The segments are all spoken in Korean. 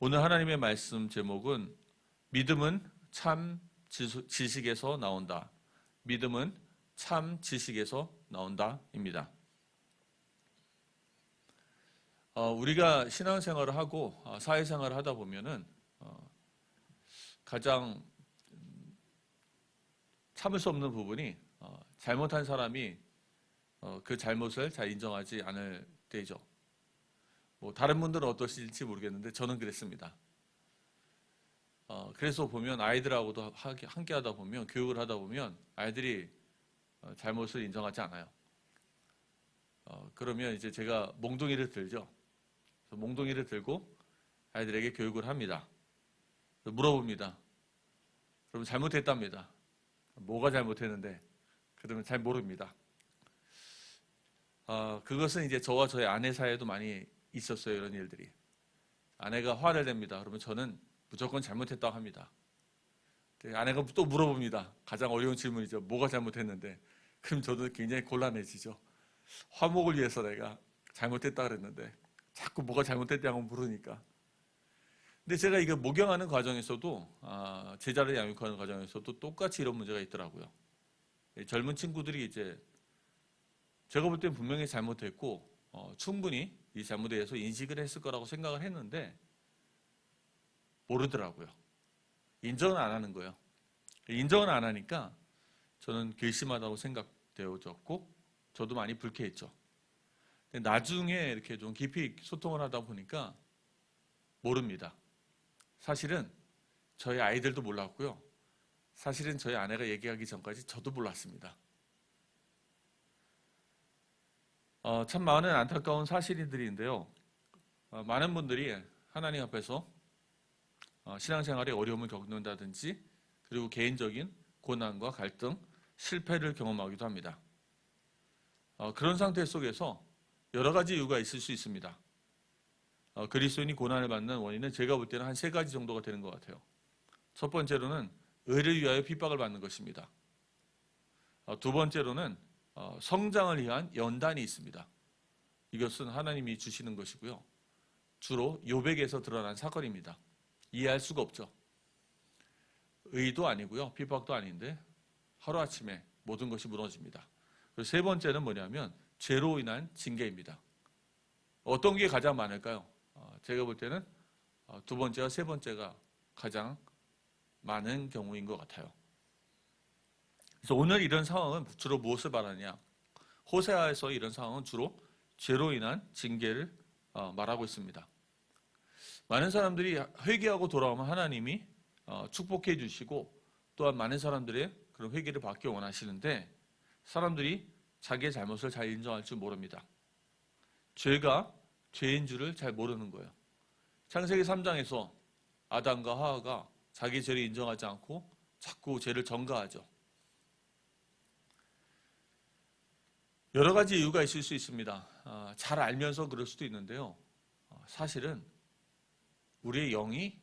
오늘 하나님의 말씀 제목은 믿음은 참 지식에서 나온다. 믿음은 참 지식에서 나온다입니다. 우리가 신앙생활을 하고 사회생활을 하다 보면은 가장 참을 수 없는 부분이 잘못한 사람이 그 잘못을 잘 인정하지 않을 때죠. 뭐 다른 분들은 어떠실지 모르겠는데 저는 그랬습니다. 그래서 보면 아이들하고도 함께 하다 보면, 교육을 하다 보면 아이들이 잘못을 인정하지 않아요. 그러면 이제 제가 몽둥이를 들죠. 그래서 몽둥이를 들고 아이들에게 교육을 합니다. 물어봅니다. 그러면 잘못했답니다. 뭐가 잘못했는데? 그러면 잘 모릅니다. 그것은 이제 저와 저의 아내 사이에도 많이 있었어요. 이런 일들이. 아내가 화를 냅니다. 그러면 저는 무조건 잘못했다고 합니다. 아내가 또 물어봅니다. 가장 어려운 질문이죠. 뭐가 잘못했는데? 그럼 저도 굉장히 곤란해지죠. 화목을 위해서 내가 잘못했다 그랬는데 자꾸 뭐가 잘못됐냐고 물으니까. 근데 제가 이거 목양하는 과정에서도, 제자를 양육하는 과정에서도 똑같이 이런 문제가 있더라고요. 젊은 친구들이 이제 제가 볼 땐 분명히 잘못했고 충분히 이 잘못에 대해서 인식을 했을 거라고 생각을 했는데 모르더라고요. 인정은 안 하는 거예요. 인정을 안 하니까 저는 괘씸하다고 생각되어졌고 저도 많이 불쾌했죠. 근데 나중에 이렇게 좀 깊이 소통을 하다 보니까 모릅니다. 사실은 저희 아이들도 몰랐고요. 사실은 저희 아내가 얘기하기 전까지 저도 몰랐습니다. 참 많은 안타까운 사실들인데요. 많은 분들이 하나님 앞에서 신앙생활에 어려움을 겪는다든지 그리고 개인적인 고난과 갈등, 실패를 경험하기도 합니다. 그런 상태 속에서 여러 가지 이유가 있을 수 있습니다. 그리스도인이 고난을 받는 원인은 제가 볼 때는 한 3가지 정도가 되는 것 같아요. 첫 번째로는 의를 위하여 핍박을 받는 것입니다. 두 번째로는 성장을 위한 연단이 있습니다. 이것은 하나님이 주시는 것이고요. 주로 욥에게서 드러난 사건입니다. 이해할 수가 없죠. 의도 아니고요. 핍박도 아닌데 하루아침에 모든 것이 무너집니다. 그리고 세 번째는 뭐냐면 죄로 인한 징계입니다. 어떤 게 가장 많을까요? 제가 볼 때는 두 번째와 세 번째가 가장 많은 경우인 것 같아요. 그래서 오늘 이런 상황은 주로 무엇을 말하냐? 호세아에서 이런 상황은 주로 죄로 인한 징계를 말하고 있습니다. 많은 사람들이 회개하고 돌아오면 하나님이 축복해 주시고 또한 많은 사람들의 그런 회개를 받기 원하시는데 사람들이 자기의 잘못을 잘 인정할 줄 모릅니다. 죄가 죄인 줄을 잘 모르는 거예요. 창세기 3장에서 아담과 하와가 자기 죄를 인정하지 않고 자꾸 죄를 전가하죠. 여러 가지 이유가 있을 수 있습니다. 잘 알면서 그럴 수도 있는데요. 사실은 우리의 영이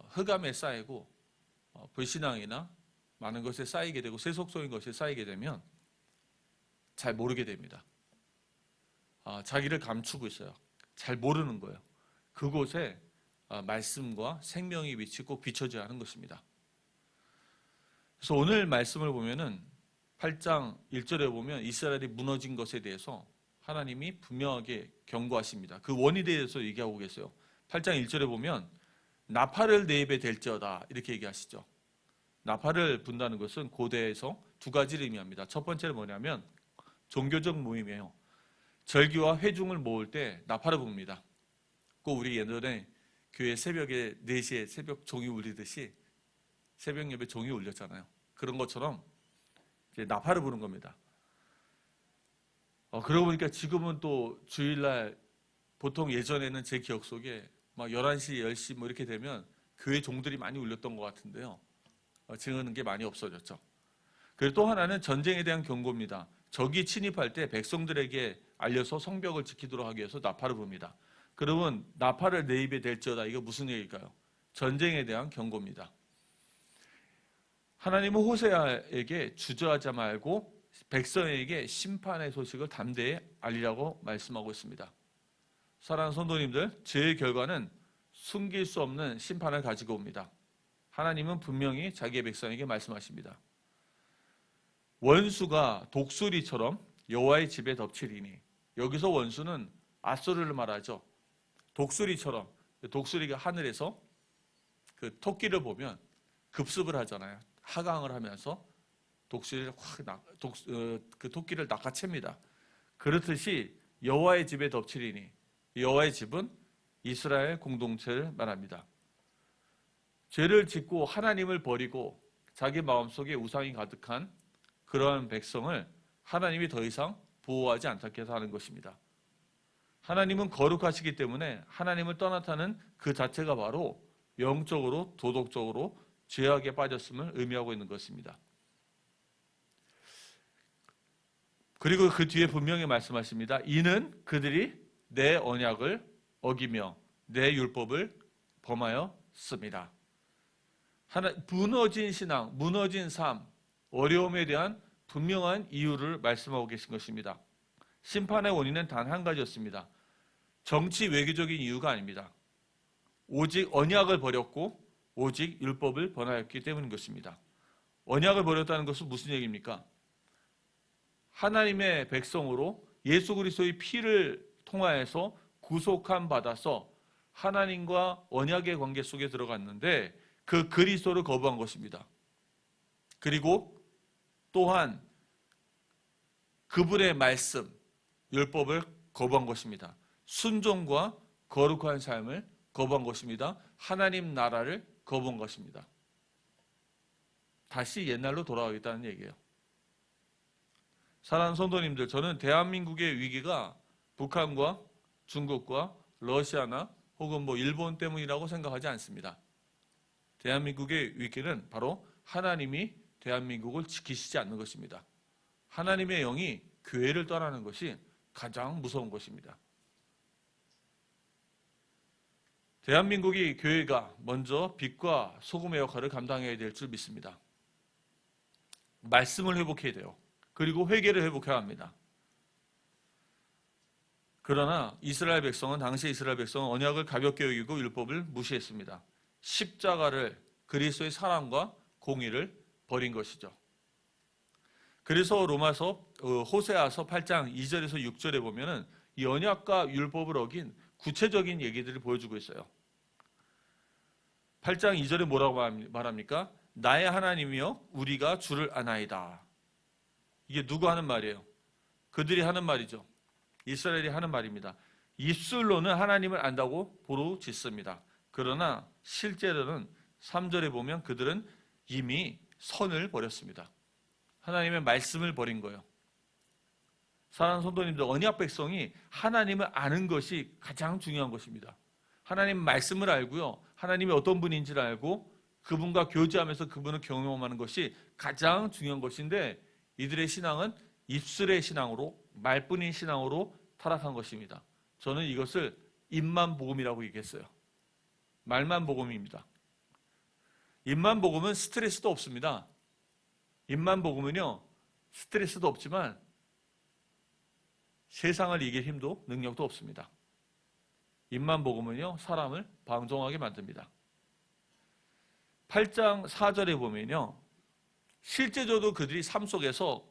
흑암에 쌓이고 불신앙이나 많은 것에 쌓이게 되고 세속적인 것에 쌓이게 되면 잘 모르게 됩니다. 자기를 감추고 있어요. 잘 모르는 거예요. 그곳에 말씀과 생명이 비치고 비춰져야 하는 것입니다. 그래서 오늘 말씀을 보면은 8장 1절에 보면 이스라엘이 무너진 것에 대해서 하나님이 분명하게 경고하십니다. 그 원인에 대해서 얘기하고 계세요. 8장 1절에 보면 나팔을 내 입에 댈지어다 이렇게 얘기하시죠. 나팔을 분다는 것은 고대에서 2가지를 의미합니다. 첫 번째는 뭐냐면 종교적 모임이에요. 절기와 회중을 모을 때 나팔을 붑니다. 꼭 우리 예전에 교회 새벽에 4시에 새벽 종이 울리듯이 새벽 예배 종이 울렸잖아요. 그런 것처럼 이제 나팔을 부는 겁니다. 그러고 보니까 지금은 또 주일날 보통 예전에는 제 기억 속에 막 11시, 10시 뭐 이렇게 되면 교회 종들이 많이 울렸던 것 같은데요. 지금은 게 많이 없어졌죠. 그리고 또 하나는 전쟁에 대한 경고입니다. 적이 침입할 때 백성들에게 알려서 성벽을 지키도록 하기 위해서 나팔을 붑니다. 그러면 나팔을 내 입에 댈지어다 이거 무슨 얘기일까요? 전쟁에 대한 경고입니다. 하나님은 호세아에게 주저하지 말고 백성에게 심판의 소식을 담대히 알리라고 말씀하고 있습니다. 사랑하는 성도님들, 죄의 결과는 숨길 수 없는 심판을 가지고 옵니다. 하나님은 분명히 자기의 백성에게 말씀하십니다. 원수가 독수리처럼 여호와의 집에 덮치리니, 여기서 원수는 앗소르를 말하죠. 독수리처럼, 독수리가 하늘에서 그 토끼를 보면 급습을 하잖아요. 하강을 하면서 독수리를 그 토끼를 낚아챕니다. 그렇듯이 여호와의 집에 덮치리니, 여호와의 집은 이스라엘 공동체를 말합니다. 죄를 짓고 하나님을 버리고 자기 마음속에 우상이 가득한 그러한 백성을 하나님이 더 이상 보호하지 않게 해서 하는 것입니다. 하나님은 거룩하시기 때문에 하나님을 떠나타는 그 자체가 바로 영적으로 도덕적으로 죄악에 빠졌음을 의미하고 있는 것입니다. 그리고 그 뒤에 분명히 말씀하십니다. 이는 그들이 내 언약을 어기며 내 율법을 범하였습니다. 무너진 신앙, 무너진 삶, 어려움에 대한 분명한 이유를 말씀하고 계신 것입니다. 심판의 원인은 단 한 가지였습니다. 정치 외교적인 이유가 아닙니다. 오직 언약을 버렸고 오직 율법을 범하였기 때문인 것입니다. 언약을 버렸다는 것은 무슨 얘기입니까? 하나님의 백성으로 예수 그리스도의 피를 통하여서 구속함 받아서 하나님과 언약의 관계 속에 들어갔는데 그 그리스도를 거부한 것입니다. 그리고 또한 그분의 말씀, 율법을 거부한 것입니다. 순종과 거룩한 삶을 거부한 것입니다. 하나님 나라를 거부한 것입니다. 다시 옛날로 돌아가겠다는 얘기예요. 사랑하는 성도님들, 저는 대한민국의 위기가 북한과 중국과 러시아나 혹은 일본 때문이라고 생각하지 않습니다. 대한민국의 위기는 바로 하나님이 대한민국을 지키시지 않는 것입니다. 하나님의 영이 교회를 떠나는 것이 가장 무서운 것입니다. 대한민국이 교회가 먼저 빛과 소금의 역할을 감당해야 될 줄 믿습니다. 말씀을 회복해야 돼요. 그리고 회개를 회복해야 합니다. 그러나 이스라엘 백성은, 당시 이스라엘 백성은 언약을 가볍게 여기고 율법을 무시했습니다. 십자가를, 그리스도의 사랑과 공의를 버린 것이죠. 그래서 로마서 호세아서 8장 2절에서 6절에 보면은 이 언약과 율법을 어긴 구체적인 얘기들을 보여주고 있어요. 8장 2절에 뭐라고 말합니까? 나의 하나님이여 우리가 주를 아나이다. 이게 누가 하는 말이에요? 그들이 하는 말이죠. 이스라엘이 하는 말입니다. 입술로는 하나님을 안다고 부르짖습니다. 그러나 실제로는 3절에 보면 그들은 이미 선을 버렸습니다. 하나님의 말씀을 버린 거예요. 사랑하는 성도님들, 언약 백성이 하나님을 아는 것이 가장 중요한 것입니다. 하나님 말씀을 알고요, 하나님이 어떤 분인지를 알고 그분과 교제하면서 그분을 경험하는 것이 가장 중요한 것인데, 이들의 신앙은 입술의 신앙으로, 말뿐인 신앙으로 타락한 것입니다. 저는 이것을 입만 복음이라고 얘기했어요. 말만 복음입니다. 입만 복음은 스트레스도 없습니다. 입만 복음은요, 스트레스도 없지만 세상을 이길 힘도 능력도 없습니다. 입만 복음은요, 사람을 방종하게 만듭니다. 8장 4절에 보면요, 실제적으로 그들이 삶 속에서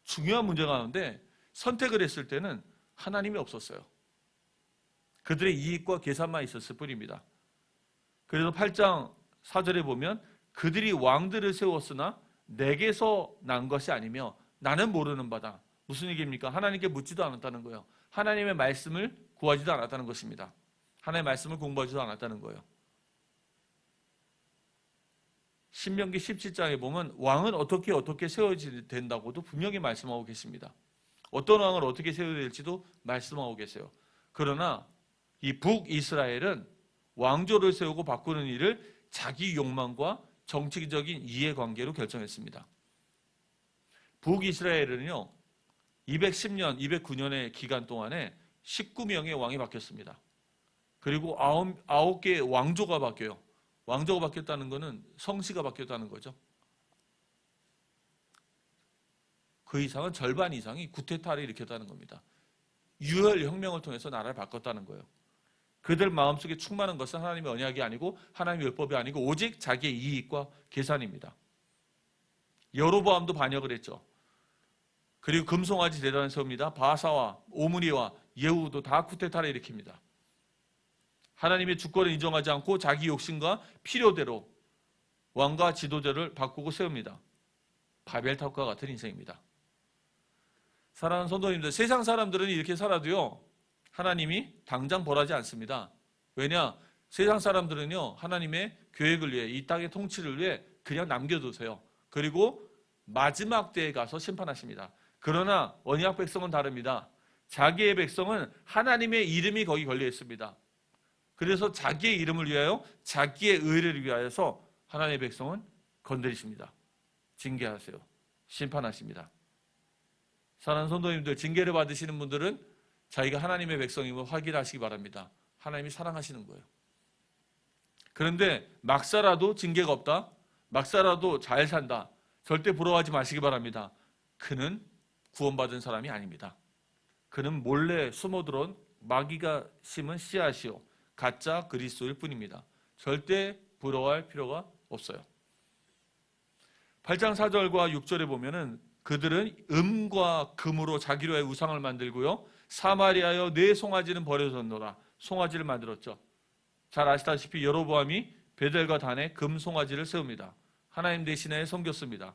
중요한 문제가 나오는데 선택을 했을 때는 하나님이 없었어요. 그들의 이익과 계산만 있었을 뿐입니다. 그래서 8장 4절에 보면 그들이 왕들을 세웠으나 내게서 난 것이 아니며 나는 모르는 바다. 무슨 얘기입니까? 하나님께 묻지도 않았다는 거예요. 하나님의 말씀을 구하지도 않았다는 것입니다. 하나님의 말씀을 공부하지도 않았다는 거예요. 신명기 17장에 보면 왕은 어떻게 세워야 된다고도 분명히 말씀하고 계십니다. 어떤 왕을 어떻게 세워야 될지도 말씀하고 계세요. 그러나 이 북이스라엘은 왕조를 세우고 바꾸는 일을 자기 욕망과 정치적인 이해관계로 결정했습니다. 북이스라엘은요, 210년, 209년의 기간 동안에 19명의 왕이 바뀌었습니다. 그리고 9개의 왕조가 바뀌어요. 왕조가 바뀌었다는 것은 성씨가 바뀌었다는 거죠. 그 이상은 절반 이상이 구테타를 일으켰다는 겁니다. 유혈 혁명을 통해서 나라를 바꿨다는 거예요. 그들 마음속에 충만한 것은 하나님의 언약이 아니고 하나님의 율법이 아니고 오직 자기의 이익과 계산입니다. 여로보암도 반역을 했죠. 그리고 금송아지 대단을 세웁니다. 바사와 오므리와 예후도 다 쿠데타를 일으킵니다. 하나님의 주권을 인정하지 않고 자기 욕심과 필요대로 왕과 지도자를 바꾸고 세웁니다. 바벨탑과 같은 인생입니다. 사랑하는 성도님들, 세상 사람들은 이렇게 살아도요, 하나님이 당장 벌하지 않습니다. 왜냐? 세상 사람들은요, 하나님의 계획을 위해, 이 땅의 통치를 위해 그냥 남겨두세요. 그리고 마지막 때에 가서 심판하십니다. 그러나 언약 백성은 다릅니다. 자기의 백성은 하나님의 이름이 거기 걸려 있습니다. 그래서 자기의 이름을 위하여, 자기의 의를 위하여서 하나님의 백성은 건드리십니다. 징계하세요. 심판하십니다. 사랑하는 성도님들, 징계를 받으시는 분들은 자기가 하나님의 백성임을 확인하시기 바랍니다. 하나님이 사랑하시는 거예요. 그런데 막 살아도 징계가 없다, 막 살아도 잘 산다, 절대 부러워하지 마시기 바랍니다. 그는 구원받은 사람이 아닙니다. 그는 몰래 숨어들어온 마귀가 심은 씨앗이요, 가짜 그리스도일 뿐입니다. 절대 부러워할 필요가 없어요. 8장 4절과 6절에 보면은 그들은 음과 금으로 자기로의 우상을 만들고요, 사마리아여 내 송아지는 버려졌노라. 송아지를 만들었죠. 잘 아시다시피 여로보암이 베델과 단에 금 송아지를 세웁니다. 하나님 대신에 섬겼습니다.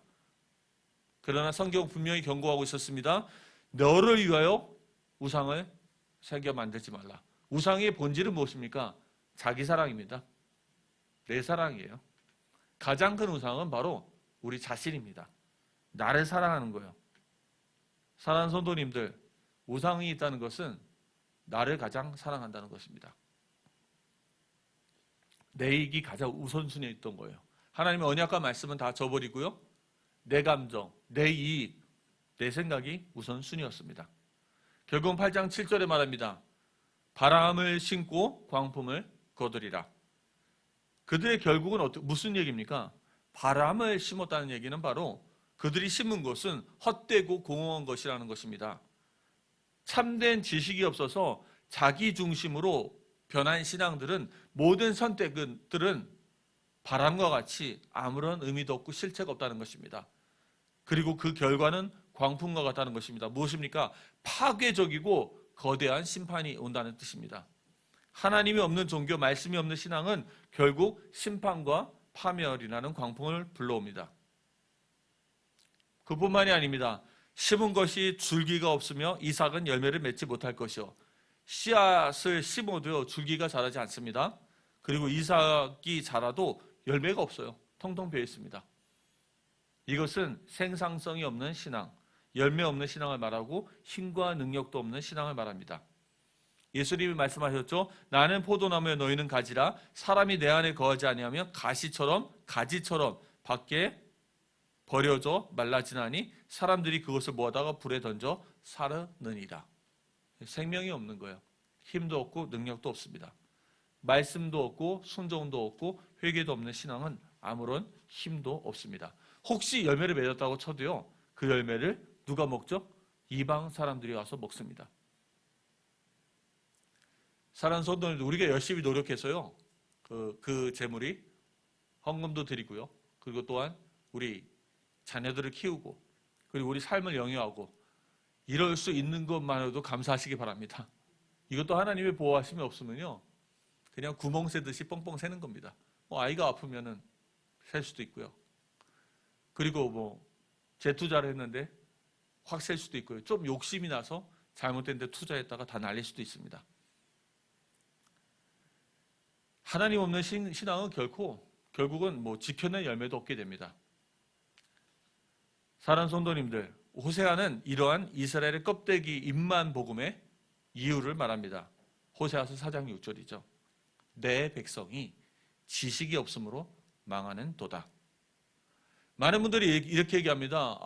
그러나 성경 분명히 경고하고 있었습니다. 너를 위하여 우상을 새겨 만들지 말라. 우상의 본질은 무엇입니까? 자기 사랑입니다. 내 사랑이에요. 가장 큰 우상은 바로 우리 자신입니다. 나를 사랑하는 거예요. 사랑하는 성도님들, 우상이 있다는 것은 나를 가장 사랑한다는 것입니다. 내 이익이 가장 우선순위에 있던 거예요. 하나님의 언약과 말씀은 다 저버리고요, 내 감정, 내 이익, 내 생각이 우선순위였습니다. 결국 8장 7절에 말합니다. 바람을 심고 광풍을 거두리라. 그들의 결국은 무슨 얘기입니까? 바람을 심었다는 얘기는 바로 그들이 심은 것은 헛되고 공허한 것이라는 것입니다. 참된 지식이 없어서 자기 중심으로 변한 신앙들은, 모든 선택들은 바람과 같이 아무런 의미도 없고 실체가 없다는 것입니다. 그리고 그 결과는 광풍과 같다는 것입니다. 무엇입니까? 파괴적이고 거대한 심판이 온다는 뜻입니다. 하나님이 없는 종교, 말씀이 없는 신앙은 결국 심판과 파멸이라는 광풍을 불러옵니다. 그뿐만이 아닙니다. 심은 것이 줄기가 없으며 이삭은 열매를 맺지 못할 것이요, 씨앗을 심어도요 줄기가 자라지 않습니다. 그리고 이삭이 자라도 열매가 없어요. 텅텅 비어 있습니다. 이것은 생산성이 없는 신앙, 열매 없는 신앙을 말하고 힘과 능력도 없는 신앙을 말합니다. 예수님이 말씀하셨죠. 나는 포도나무에 너희는 가지라. 사람이 내 안에 거하지 아니하면 가지처럼 밖에 버려져 말라지나니 사람들이 그것을 모아다가 불에 던져 사르느니라. 생명이 없는 거예요. 힘도 없고 능력도 없습니다. 말씀도 없고 순종도 없고 회개도 없는 신앙은 아무런 힘도 없습니다. 혹시 열매를 맺었다고 쳐도요, 그 열매를 누가 먹죠? 이방 사람들이 와서 먹습니다. 사랑하는 성도님들, 우리가 열심히 노력해서요, 그 재물이 헌금도 드리고요, 그리고 또한 우리 자녀들을 키우고, 그리고 우리 삶을 영위하고, 이럴 수 있는 것만으로도 감사하시기 바랍니다. 이것도 하나님의 보호하심이 없으면요, 그냥 구멍 새듯이 뻥뻥 새는 겁니다. 아이가 아프면은 셀 수도 있고요, 그리고 재투자를 했는데 확 셀 수도 있고요, 좀 욕심이 나서 잘못된 데 투자했다가 다 날릴 수도 있습니다. 하나님 없는 신앙은 결국은 지켜낸 열매도 없게 됩니다. 사랑하는 성도님들, 호세아는 이러한 이스라엘의 껍데기 잎만 복음의 이유를 말합니다. 호세아서 4장 6절이죠. 내 백성이 지식이 없으므로 망하는 도다. 많은 분들이 이렇게 얘기합니다.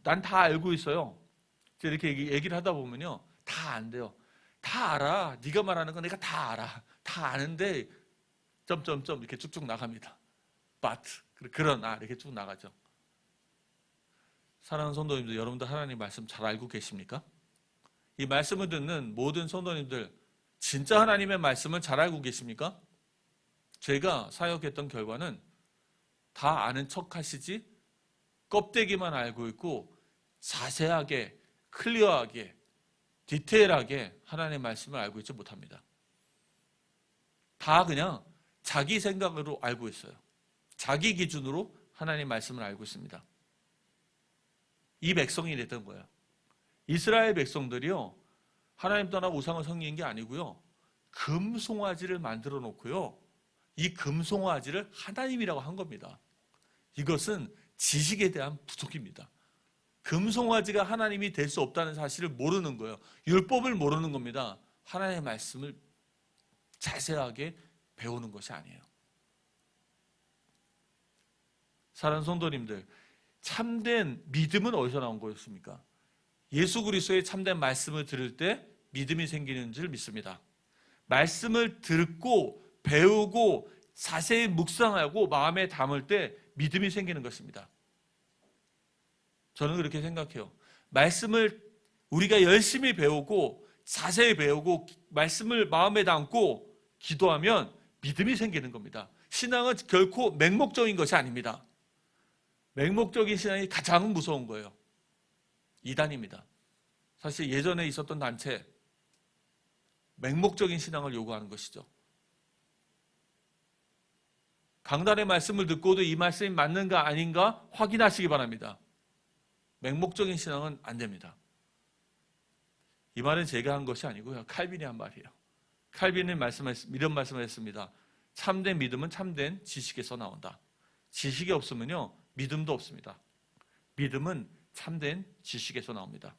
난 다 알고 있어요. 이렇게 얘기를 하다 보면요, 다 안 돼요. 다 알아. 네가 말하는 건 내가 다 알아. 다 아는데 점점점 이렇게 쭉쭉 나갑니다. but 그러나 이렇게 쭉 나가죠. 사랑하는 성도님들, 여러분들 하나님 말씀 잘 알고 계십니까? 이 말씀을 듣는 모든 성도님들, 진짜 하나님의 말씀을 잘 알고 계십니까? 제가 사역했던 결과는 다 아는 척 하시지 껍데기만 알고 있고 자세하게, 클리어하게, 디테일하게 하나님의 말씀을 알고 있지 못합니다. 다 그냥 자기 생각으로 알고 있어요. 자기 기준으로 하나님의 말씀을 알고 있습니다. 이 백성이 이랬던 거예요. 이스라엘 백성들이요, 하나님 떠나 우상을 섬기는 게 아니고요, 금송아지를 만들어 놓고요, 이 금송아지를 하나님이라고 한 겁니다. 이것은 지식에 대한 부족입니다. 금송아지가 하나님이 될 수 없다는 사실을 모르는 거예요. 율법을 모르는 겁니다. 하나님의 말씀을 자세하게 배우는 것이 아니에요. 사랑하는 성도님들, 참된 믿음은 어디서 나온 거였습니까? 예수 그리스도의 참된 말씀을 들을 때 믿음이 생기는 줄 믿습니다. 말씀을 듣고 배우고 자세히 묵상하고 마음에 담을 때 믿음이 생기는 것입니다. 저는 그렇게 생각해요. 말씀을 우리가 열심히 배우고 자세히 배우고 말씀을 마음에 담고 기도하면 믿음이 생기는 겁니다. 신앙은 결코 맹목적인 것이 아닙니다. 맹목적인 신앙이 가장 무서운 거예요. 이단입니다. 사실 예전에 있었던 단체, 맹목적인 신앙을 요구하는 것이죠. 강단의 말씀을 듣고도 이 말씀이 맞는가 아닌가 확인하시기 바랍니다. 맹목적인 신앙은 안 됩니다. 이 말은 제가 한 것이 아니고요, 칼빈이 한 말이에요. 칼빈은 이런 말씀을 했습니다. 참된 믿음은 참된 지식에서 나온다. 지식이 없으면요, 믿음도 없습니다. 믿음은 참된 지식에서 나옵니다.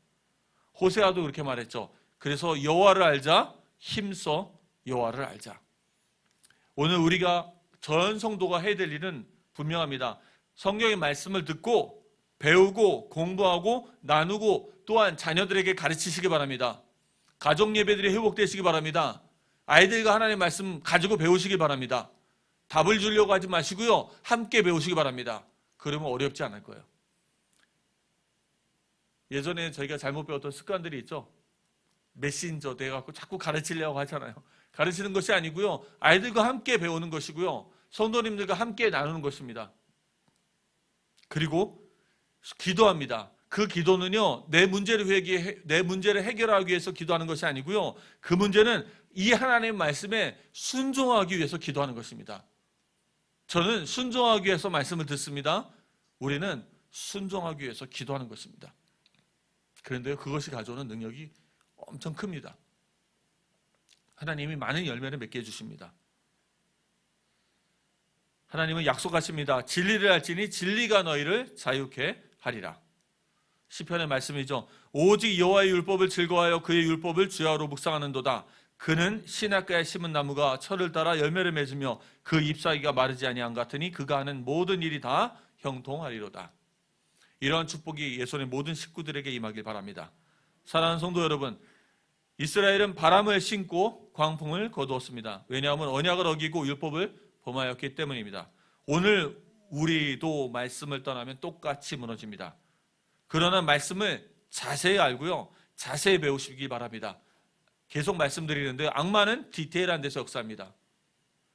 호세아도 그렇게 말했죠. 그래서 여호와를 알자, 힘써 여호와를 알자. 오늘 우리가 전 성도가 해야 될 일은 분명합니다. 성경의 말씀을 듣고 배우고 공부하고 나누고 또한 자녀들에게 가르치시기 바랍니다. 가족 예배들이 회복되시기 바랍니다. 아이들과 하나님의 말씀 가지고 배우시기 바랍니다. 답을 주려고 하지 마시고요, 함께 배우시기 바랍니다. 그러면 어렵지 않을 거예요. 예전에 저희가 잘못 배웠던 습관들이 있죠. 메신저 돼갖고 자꾸 가르치려고 하잖아요. 가르치는 것이 아니고요, 아이들과 함께 배우는 것이고요, 성도님들과 함께 나누는 것입니다. 그리고 기도합니다. 그 기도는요, 내 문제를 해결하기 위해서 기도하는 것이 아니고요, 그 문제는 이 하나님의 말씀에 순종하기 위해서 기도하는 것입니다. 저는 순종하기 위해서 말씀을 듣습니다. 우리는 순종하기 위해서 기도하는 것입니다. 그런데 그것이 가져오는 능력이 엄청 큽니다. 하나님이 많은 열매를 맺게 해주십니다. 하나님은 약속하십니다. 진리를 알지니 진리가 너희를 자유케 하리라. 시편의 말씀이죠. 오직 여호와의 율법을 즐거워하여 그의 율법을 주야로 묵상하는도다. 그는 신학가에 심은 나무가 철을 따라 열매를 맺으며 그 잎사귀가 마르지 아니한 같으니 그가 하는 모든 일이 다 형통하리로다. 이러한 축복이 예수의 모든 식구들에게 임하길 바랍니다. 사랑하는 성도 여러분, 이스라엘은 바람을 신고 광풍을 거두었습니다. 왜냐하면 언약을 어기고 율법을 범하였기 때문입니다. 오늘 우리도 말씀을 떠나면 똑같이 무너집니다. 그러나 말씀을 자세히 알고요, 자세히 배우시기 바랍니다. 계속 말씀드리는데 악마는 디테일한 데서 역사합니다.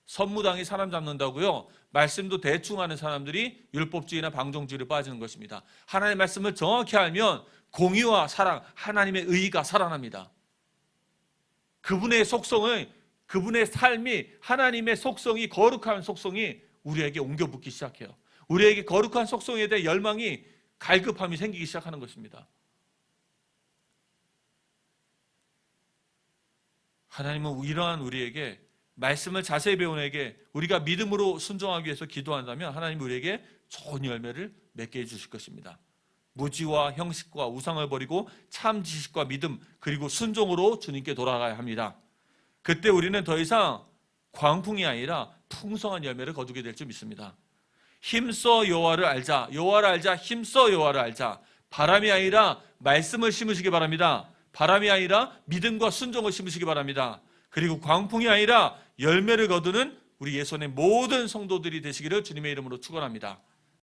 선무당이 사람 잡는다고요, 말씀도 대충 하는 사람들이 율법주의나 방종주의로 빠지는 것입니다. 하나님의 말씀을 정확히 알면 공의와 사랑, 하나님의 의의가 살아납니다. 그분의 속성을, 그분의 삶이, 하나님의 속성이, 거룩한 속성이 우리에게 옮겨 붙기 시작해요. 우리에게 거룩한 속성에 대해 열망이, 갈급함이 생기기 시작하는 것입니다. 하나님은 이러한 우리에게, 말씀을 자세히 배우는 에게 우리가 믿음으로 순종하기 위해서 기도한다면 하나님은 우리에게 좋은 열매를 맺게 해주실 것입니다. 무지와 형식과 우상을 버리고 참 지식과 믿음, 그리고 순종으로 주님께 돌아가야 합니다. 그때 우리는 더 이상 광풍이 아니라 풍성한 열매를 거두게 될 줄 믿습니다. 힘써 여호와를 알자, 여호와를 알자, 힘써 여호와를 알자. 바람이 아니라 말씀을 심으시기 바랍니다. 바람이 아니라 믿음과 순종을 심으시기 바랍니다. 그리고 광풍이 아니라 열매를 거두는 우리 예수의 모든 성도들이 되시기를 주님의 이름으로 축원합니다.